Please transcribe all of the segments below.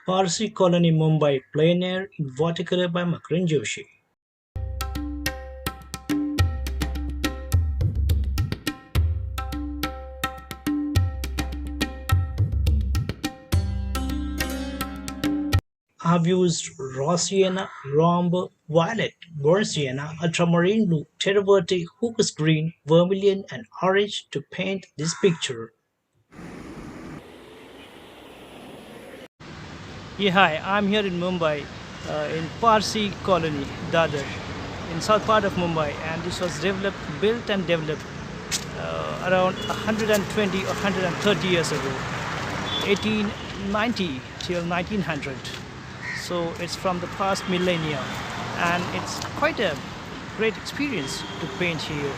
Parsee Colony Mumbai Plein in watercolor by Makarand Joshi. I've used raw sienna, rhomb, violet, burnt sienna, ultramarine blue, terracotta, hookahs green, vermilion, and orange to paint this picture. Yeah, hi. I'm here in Mumbai, in Parsee Colony Dadar, in south part of Mumbai, and this was built and developed around 120 or 130 years ago, 1890 till 1900. So it's from the past millennia, and it's quite a great experience to paint here.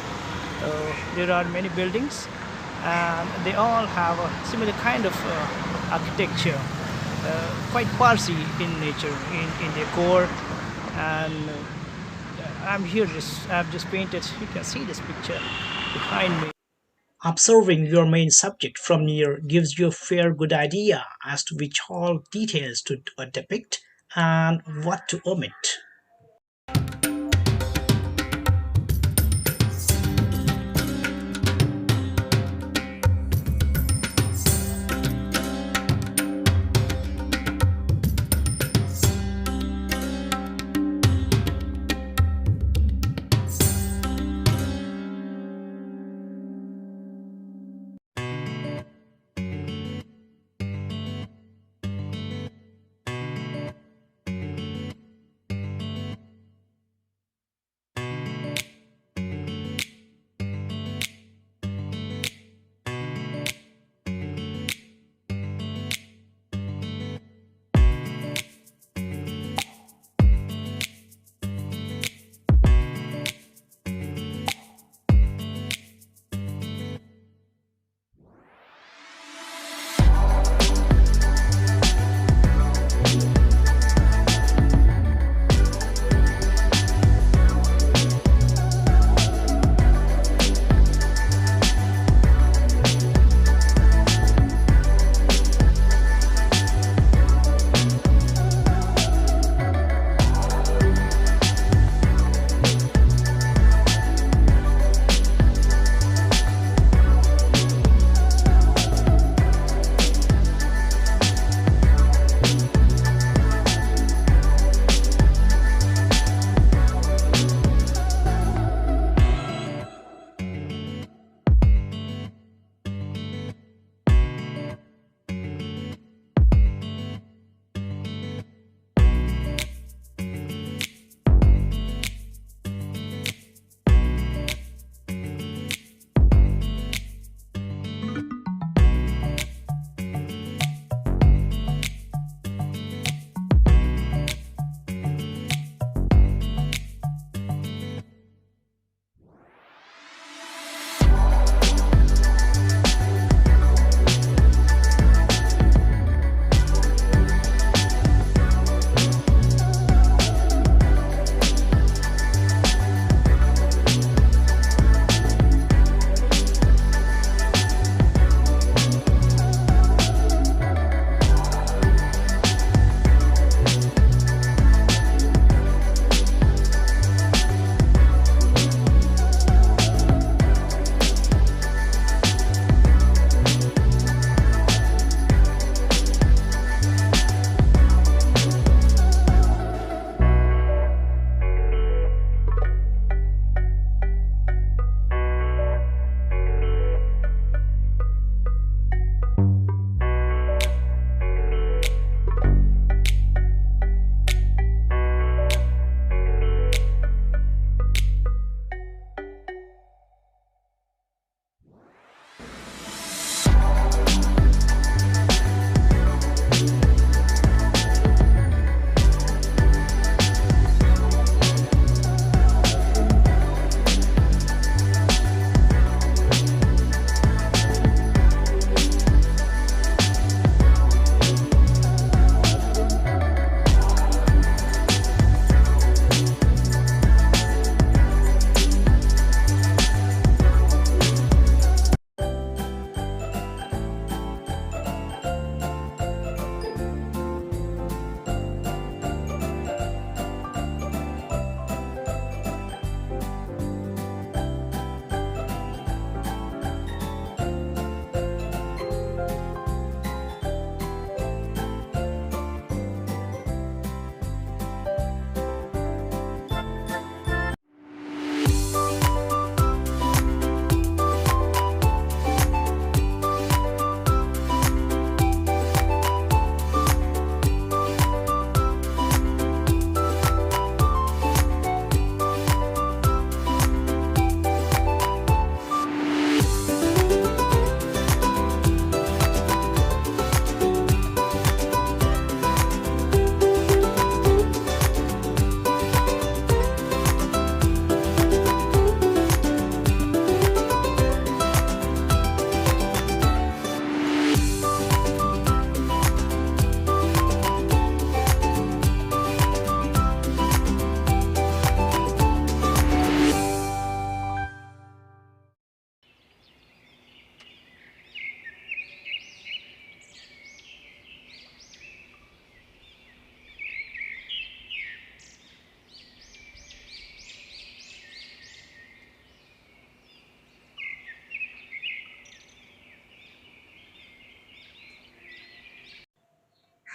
There are many buildings, and they all have a similar kind of architecture, quite Parsi in nature, in their core. And I've just painted. You can see this picture behind me. Observing your main subject from near gives you a fair good idea as to which all details to depict and what to omit.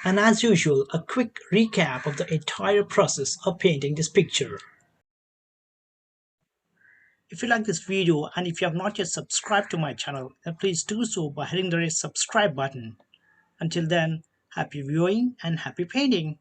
And as usual, a quick recap of the entire process of painting this picture. If you like this video and if you have not yet subscribed to my channel, then please do so by hitting the red subscribe button. Until then, happy viewing and happy painting.